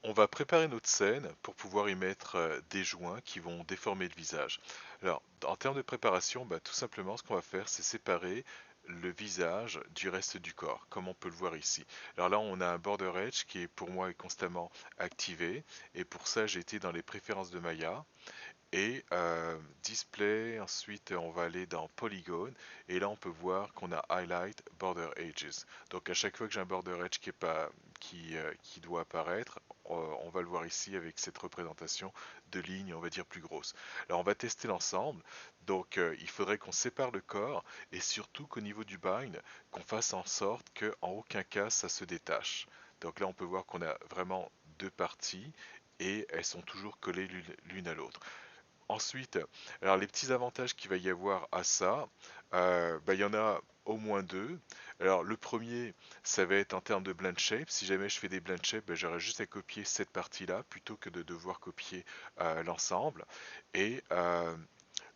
on va préparer notre scène pour pouvoir y mettre des joints qui vont déformer le visage. Alors, en termes de préparation, bah, tout simplement, ce qu'on va faire, c'est séparer le visage du reste du corps, comme on peut le voir ici. Alors là, on a un border edge qui est pour moi est constamment activé, et pour ça, j'ai été dans les préférences de Maya et display. Ensuite, on va aller dans polygone et là, on peut voir qu'on a highlight border edges. Donc, à chaque fois que j'ai un border edge qui est pas qui doit apparaître, on va le voir ici avec cette représentation de lignes, on va dire plus grosses. Alors, on va tester l'ensemble. Donc, il faudrait qu'on sépare le corps et surtout qu'au niveau du bind, qu'on fasse en sorte qu'en aucun cas ça se détache. Donc là, on peut voir qu'on a vraiment deux parties et elles sont toujours collées l'une à l'autre. Ensuite, alors les petits avantages qu'il va y avoir à ça, bah, il y en a au moins deux. Alors le premier, ça va être en termes de blend shape. Si jamais je fais des blend shape, bah, j'aurai juste à copier cette partie-là plutôt que de devoir copier l'ensemble. Et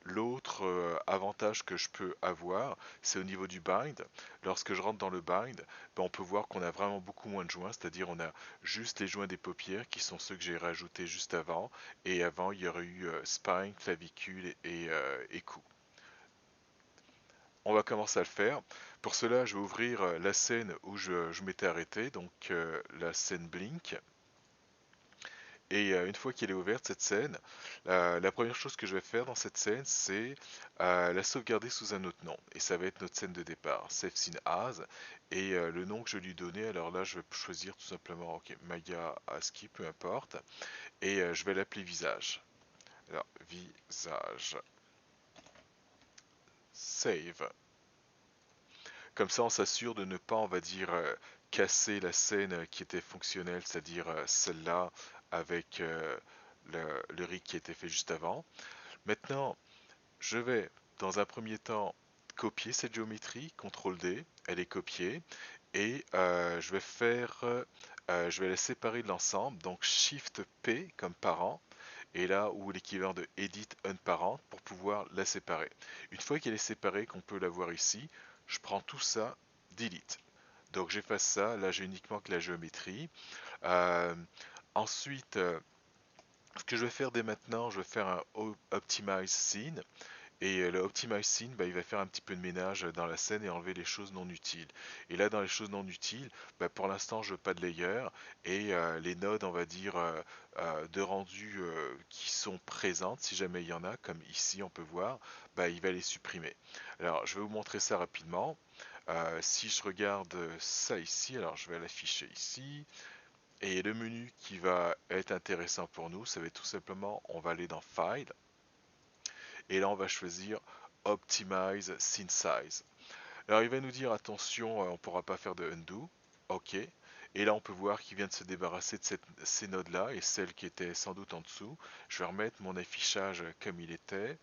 l'autre avantage que je peux avoir, c'est au niveau du bind. Lorsque je rentre dans le bind, ben, on peut voir qu'on a vraiment beaucoup moins de joints, c'est-à-dire on a juste les joints des paupières qui sont ceux que j'ai rajoutés juste avant. Et avant, il y aurait eu spine, clavicule et cou. On va commencer à le faire. Pour cela, je vais ouvrir la scène où je m'étais arrêté, donc la scène Blink. Et une fois qu'elle est ouverte, cette scène, la première chose que je vais faire dans cette scène, c'est la sauvegarder sous un autre nom. Et ça va être notre scène de départ, Save Scene As. Et le nom que je lui donnais, alors là, je vais choisir tout simplement, ok, Maya ASCII, peu importe. Et je vais l'appeler Visage. Alors, Visage. Save. Comme ça, on s'assure de ne pas, on va dire, casser la scène qui était fonctionnelle, c'est-à-dire celle-là avec le rig qui a été fait juste avant. Maintenant, je vais dans un premier temps copier cette géométrie, CTRL D, elle est copiée, et je vais la séparer de l'ensemble, donc Shift P comme parent, et là où l'équivalent de Edit Unparent pour pouvoir la séparer. Une fois qu'elle est séparée, qu'on peut la voir ici, je prends tout ça, Delete. Donc j'efface ça, là j'ai uniquement que la géométrie. Euh, ensuite, ce que je vais faire dès maintenant, je vais faire un Optimize Scene. Et le Optimize Scene, bah, il va faire un petit peu de ménage dans la scène et enlever les choses non utiles. Et là, dans les choses non utiles, bah, pour l'instant, je veux pas de layer et les nodes, on va dire, de rendu qui sont présentes, si jamais il y en a, comme ici, on peut voir, bah, il va les supprimer. Alors, je vais vous montrer ça rapidement. Si je regarde ça ici, alors je vais l'afficher ici. Et le menu qui va être intéressant pour nous, ça va être tout simplement, on va aller dans File, et là on va choisir Optimize Scene Size. Alors il va nous dire attention, on ne pourra pas faire de undo. Ok. Et là on peut voir qu'il vient de se débarrasser de ces nodes là et celles qui étaient sans doute en dessous. Je vais remettre mon affichage comme il était.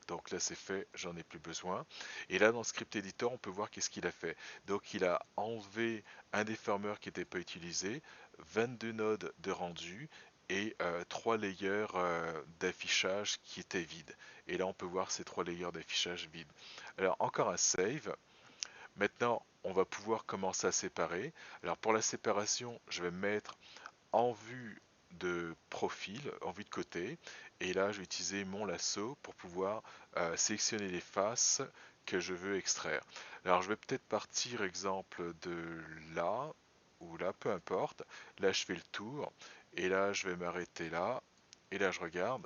Donc là c'est fait, j'en ai plus besoin. Et là dans le script editor on peut voir qu'est-ce qu'il a fait. Donc il a enlevé un déformeur qui n'était pas utilisé, 22 nodes de rendu et 3 layers d'affichage qui étaient vides. Et là on peut voir ces 3 layers d'affichage vides. Alors encore un save. Maintenant on va pouvoir commencer à séparer. Alors pour la séparation je vais me mettre en vue de profil, en vue de côté. Et là, je vais utiliser mon lasso pour pouvoir sélectionner les faces que je veux extraire. Alors, je vais peut-être partir, exemple, de là ou là, peu importe. Là, je fais le tour. Et là, je vais m'arrêter là. Et là, je regarde.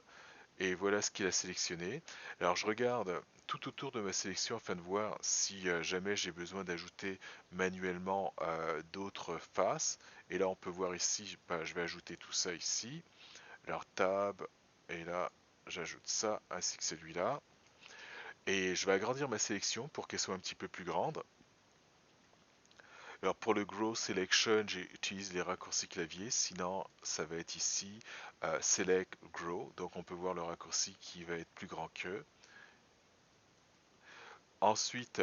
Et voilà ce qu'il a sélectionné. Alors je regarde tout autour de ma sélection afin de voir si jamais j'ai besoin d'ajouter manuellement d'autres faces. Et là on peut voir ici, bah, je vais ajouter tout ça ici. Alors tab, et là j'ajoute ça ainsi que celui-là. Et je vais agrandir ma sélection pour qu'elle soit un petit peu plus grande. Alors pour le Grow Selection, j'utilise les raccourcis clavier, sinon ça va être ici Select Grow, donc on peut voir le raccourci qui va être plus grand que. Ensuite,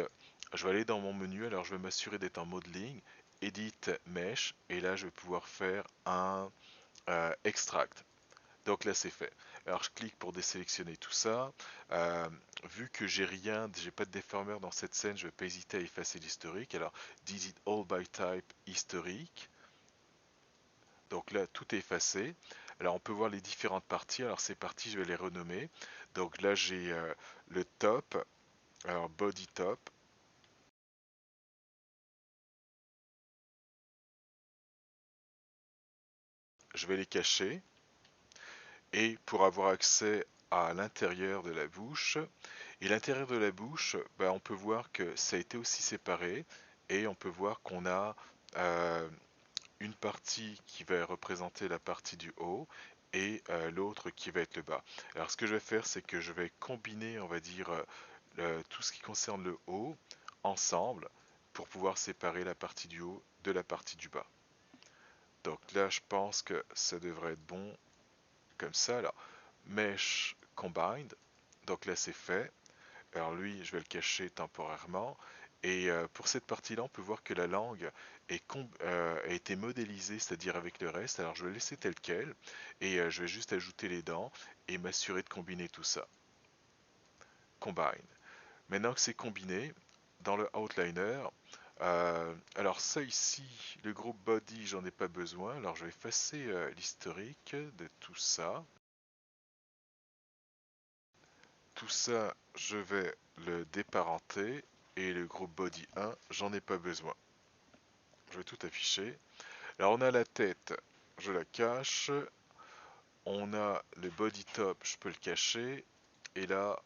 je vais aller dans mon menu, alors je vais m'assurer d'être en modeling, Edit Mesh, et là je vais pouvoir faire un Extract. Donc là c'est fait. Alors je clique pour désélectionner tout ça. Euh, Vu que j'ai rien, j'ai pas de déformeur dans cette scène, je vais pas hésiter à effacer l'historique. Alors Delete All by Type historique. Donc là, tout est effacé. Alors on peut voir les différentes parties. Alors ces parties, je vais les renommer. Donc là, j'ai le top, alors body top. Je vais les cacher. Et pour avoir accès à l'intérieur de la bouche, et l'intérieur de la bouche, bah, on peut voir que ça a été aussi séparé. Et on peut voir qu'on a euh, une partie qui va représenter la partie du haut et l'autre qui va être le bas. Alors ce que je vais faire, c'est que je vais combiner, on va dire, tout ce qui concerne le haut ensemble pour pouvoir séparer la partie du haut de la partie du bas. Donc là, je pense que ça devrait être bon comme ça. Alors, Mesh Combined, donc là c'est fait. Alors lui, je vais le cacher temporairement. Et pour cette partie-là, on peut voir que la langue a été modélisée, c'est-à-dire avec le reste. Alors je vais laisser tel quel et je vais juste ajouter les dents et m'assurer de combiner tout ça. Combine. Maintenant que c'est combiné, dans le outliner, alors ça ici, le groupe body, j'en ai pas besoin. Alors je vais effacer l'historique de tout ça. Tout ça, je vais le déparenter et le groupe body 1, j'en ai pas besoin. Je vais tout afficher. Alors on a la tête, je la cache. On a le body top, je peux le cacher. Et là,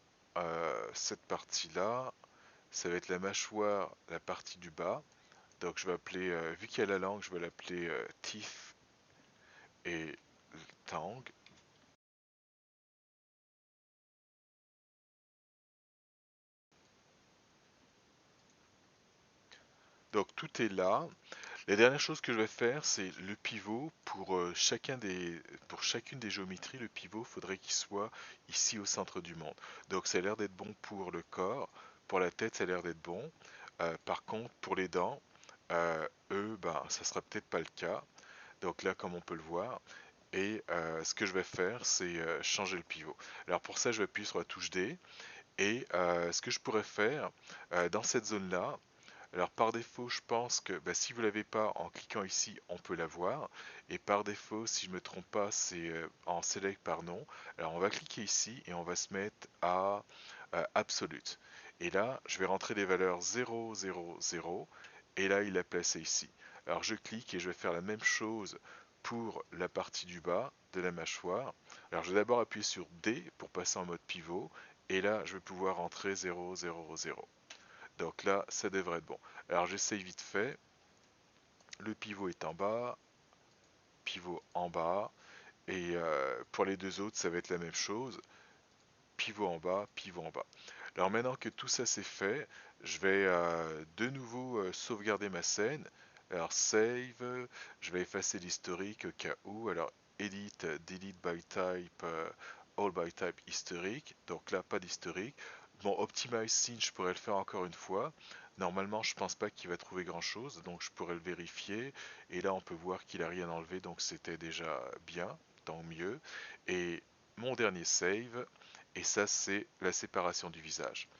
cette partie-là, ça va être la mâchoire, la partie du bas. Donc je vais appeler, vu qu'il y a la langue, je vais l'appeler teeth et tongue. Donc tout est là. La dernière chose que je vais faire, c'est le pivot pour chacune des géométries. Le pivot, faudrait qu'il soit ici au centre du monde. Donc ça a l'air d'être bon pour le corps, pour la tête, ça a l'air d'être bon. Par contre, pour les dents, eux, ben, ça sera peut-être pas le cas. Donc là, comme on peut le voir, et ce que je vais faire, c'est changer le pivot. Alors pour ça, je vais appuyer sur la touche D. Et ce que je pourrais faire dans cette zone-là, alors par défaut, je pense que bah, si vous l'avez pas, en cliquant ici, on peut l'avoir. Et par défaut, si je me trompe pas, c'est en select par nom. Alors on va cliquer ici et on va se mettre à absolute. Et là, je vais rentrer les valeurs 0, 0, 0. Et là, il l'a placé ici. Alors je clique et je vais faire la même chose pour la partie du bas de la mâchoire. Alors je vais d'abord appuyer sur D pour passer en mode pivot. Et là, je vais pouvoir rentrer 0, 0, 0. Donc là, ça devrait être bon. Alors j'essaye vite fait. Le pivot est en bas, pivot en bas. Et pour les deux autres, ça va être la même chose. Pivot en bas, pivot en bas. Alors maintenant que tout ça c'est fait, je vais de nouveau sauvegarder ma scène. Alors save, je vais effacer l'historique au cas où. Alors edit, delete by type, all by type historique. Donc là, pas d'historique. Bon, optimize scene, je pourrais le faire encore une fois. Normalement, je pense pas qu'il va trouver grand chose, donc je pourrais le vérifier. Et là, on peut voir qu'il a rien enlevé, donc c'était déjà bien, tant mieux. Et mon dernier save, et ça c'est la séparation du visage.